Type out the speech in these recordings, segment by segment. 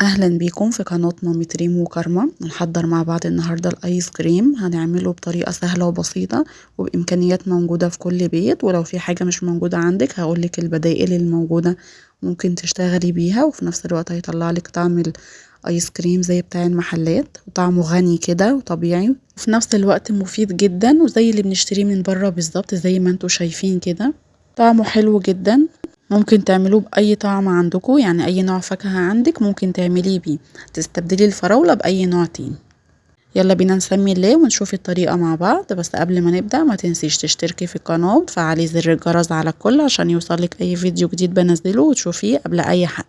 اهلا بيكم في قناة مامي ريم وكارما. هنحضر مع بعض النهاردة الايس كريم. هنعمله بطريقة سهلة وبسيطة وبامكانيات موجودة في كل بيت، ولو في حاجة مش موجودة عندك هقولك البدائل الموجودة ممكن تشتغلي بيها، وفي نفس الوقت هيطلع لك طعم الايس كريم زي بتاع المحلات، وطعمه غني كده وطبيعي، وفي نفس الوقت مفيد جدا وزي اللي بنشتريه من بره بالظبط زي ما انتوا شايفين كده. طعمه حلو جدا، ممكن تعملوه بأي طعم عندكم، يعني أي نوع فاكهة عندك ممكن تعمليه بيه، تستبدلي الفراولة بأي نوع تاني. يلا بينا نسمي الله ونشوف الطريقة مع بعض. بس قبل ما نبدأ ما تنسيش تشتركي في القناة وتفعلي زر الجرس على الكل عشان يوصلك أي فيديو جديد بنزله وتشوفيه قبل أي حد.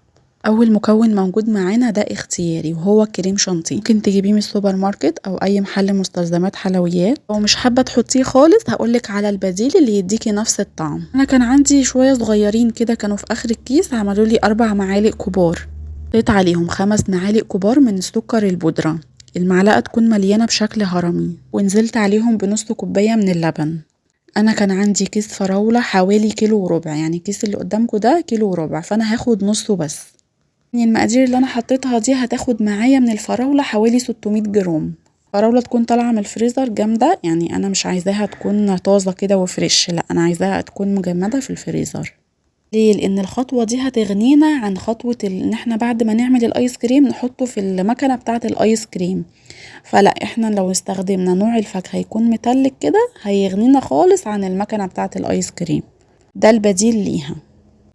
أول مكون موجود معانا ده اختياري وهو كريم شانتيه، ممكن تجيبيه من السوبر ماركت أو أي محل مستلزمات حلويات. لو مش حابة تحطيه خالص هقولك على البديل اللي يديكي نفس الطعم. أنا كان عندي شوية صغيرين كده كانوا في آخر الكيس، عملوا لي 4 معالق كبار، حطيت عليهم 5 معالق كبار من السكر البودرة، المعلقة تكون مليانة بشكل هرمي، ونزلت عليهم بنص كوباية من اللبن. انا كان عندي كيس فراولة حوالي كيلو وربع، يعني الكيس اللي قدامكم ده كيلو وربع، فانا هاخد نصه بس. يعني المقادير اللي انا حطيتها دي هتاخد معايا من الفراولة حوالي 600 جرام. فراولة تكون طالعة من الفريزر جامدة، يعني انا مش عايزاها تكون طازة كده وفريش، لا انا عايزاها تكون مجمدة في الفريزر. ليه؟ لان الخطوة دي هتغنينا عن خطوة ان احنا بعد ما نعمل الايس كريم نحطه في المكنة بتاعة الايس كريم. فلا، احنا لو استخدمنا نوع الفاكهة يكون متلج كده هيغنينا خالص عن المكنة بتاعة الايس كريم، ده البديل ليها.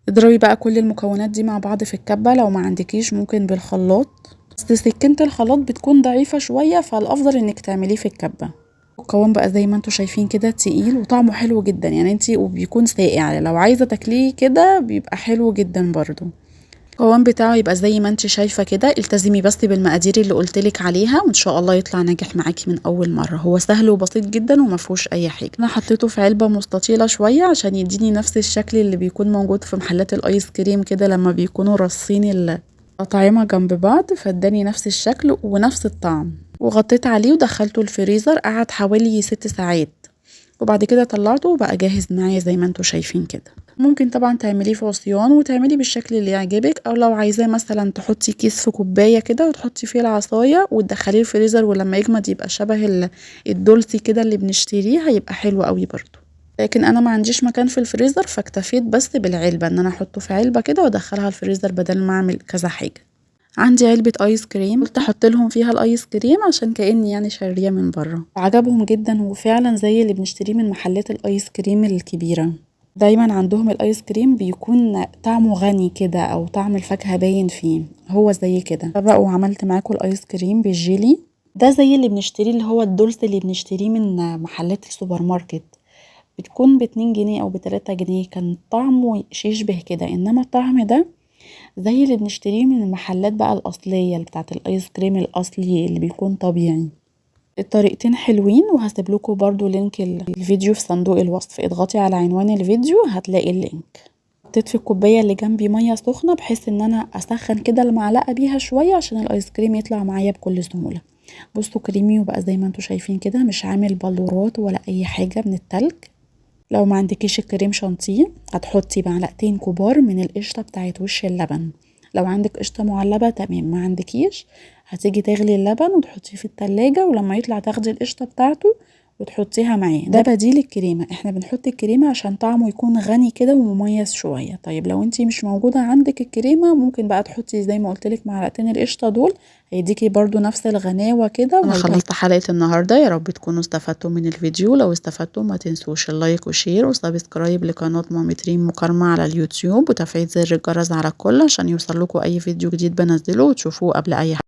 اضربي بقى كل المكونات دي مع بعض في الكبة، لو ما عندكيش ممكن بالخلاط، بس سكينة الخلاط بتكون ضعيفة شوية فالافضل انك تعمليه في الكبة. القوام بقى زي ما انتوا شايفين كده تقيل وطعمه حلو جدا، يعني انتي وبيكون ساقع، لو عايزة تاكليه كده بيبقى حلو جدا برضو. القوام بتاعه يبقى زي ما انت شايفة كده. التزمي بس بالمقادير اللي قلتلك عليها وان شاء الله يطلع ناجح معاكي من اول مرة. هو سهل وبسيط جدا ومفهوش اي حاجة. انا حطيته في علبة مستطيلة شوية عشان يديني نفس الشكل اللي بيكون موجود في محلات الايس كريم كده لما بيكونوا رصين الأطعمة جنب بعض، فاداني نفس الشكل ونفس الطعم. وغطيت عليه ودخلته الفريزر، قعد حوالي 6 ساعات، وبعد كده طلعته وبقى جاهز معايا زي ما انتوا شايفين كده. ممكن طبعا تعمليه في عصيان وتعمليه بالشكل اللي يعجبك، او لو عايزاه مثلا تحطي كيس في كوبايه كده وتحطي فيه العصايه وتدخليه الفريزر، ولما يجمد يبقى شبه الدولسي كده اللي بنشتريه، هيبقى حلو قوي برضو. لكن انا ما عنديش مكان في الفريزر فاكتفيت بس بالعلبه، ان انا احطه في علبه كده وادخلها الفريزر بدل ما اعمل كذا حاجه. عندي علبة ايس كريم، قلت احط لهم فيها الايس كريم عشان كأني يعني شارية من بره. عجبهم جدا وفعلا زي اللي بنشتريه من محلات الايس كريم الكبيرة. دايما عندهم الايس كريم بيكون طعمه غني كده او طعم الفاكهة باين فيه، هو زي كده. فبقى وعملت معاكم الايس كريم بالجيلي، ده زي اللي بنشتريه اللي هو الدولس اللي بنشتريه من محلات السوبر ماركت، بتكون ب2 جنيه او ب3 جنيه، كان طعمه يشبه كده. انما الطعم ده زي اللي بنشتريه من المحلات بقى الأصلية اللي بتاعت الآيس كريم الأصلي اللي بيكون طبيعي. الطريقتين حلوين، وهسيب لكم برضو لينك الفيديو في صندوق الوصف، اضغطي على عنوان الفيديو هتلاقي اللينك. حطيت في الكوباية اللي جنبي مية سخنة بحيث ان انا اسخن كده المعلقة بيها شوية عشان الايس كريم يطلع معايا بكل سهولة. بصوا كريمي وبقى زي ما انتوا شايفين كده، مش عامل بلورات ولا اي حاجة من التلج. لو ما عندكيش الكريم شانتيه هتحطي معلقتين كبار من القشطه بتاعت وش اللبن. لو عندك قشطه معلبه تمام، ما عندكيش هتيجي تغلي اللبن وتحطيه في التلاجة، ولما يطلع تاخدي القشطه بتاعته وتحطيها معاه. ده بديل الكريمه، احنا بنحط الكريمه عشان طعمه يكون غني كده ومميز شويه. طيب لو انتي مش موجوده عندك الكريمه ممكن بقى تحطي زي ما قلتلك معلقتين القشطه دول، هيديكي برضو نفس الغناوه كده. انا خلصت حلقه النهارده، يا رب تكونوا استفدتوا من الفيديو. لو استفدتوا ما تنسوش اللايك وشير وسبسكرايب لقناه مامي ريم مكرمه على اليوتيوب، وتفعيل زر الجرس على الكل عشان يوصل لكم اي فيديو جديد بنزله وتشوفوه قبل اي حد.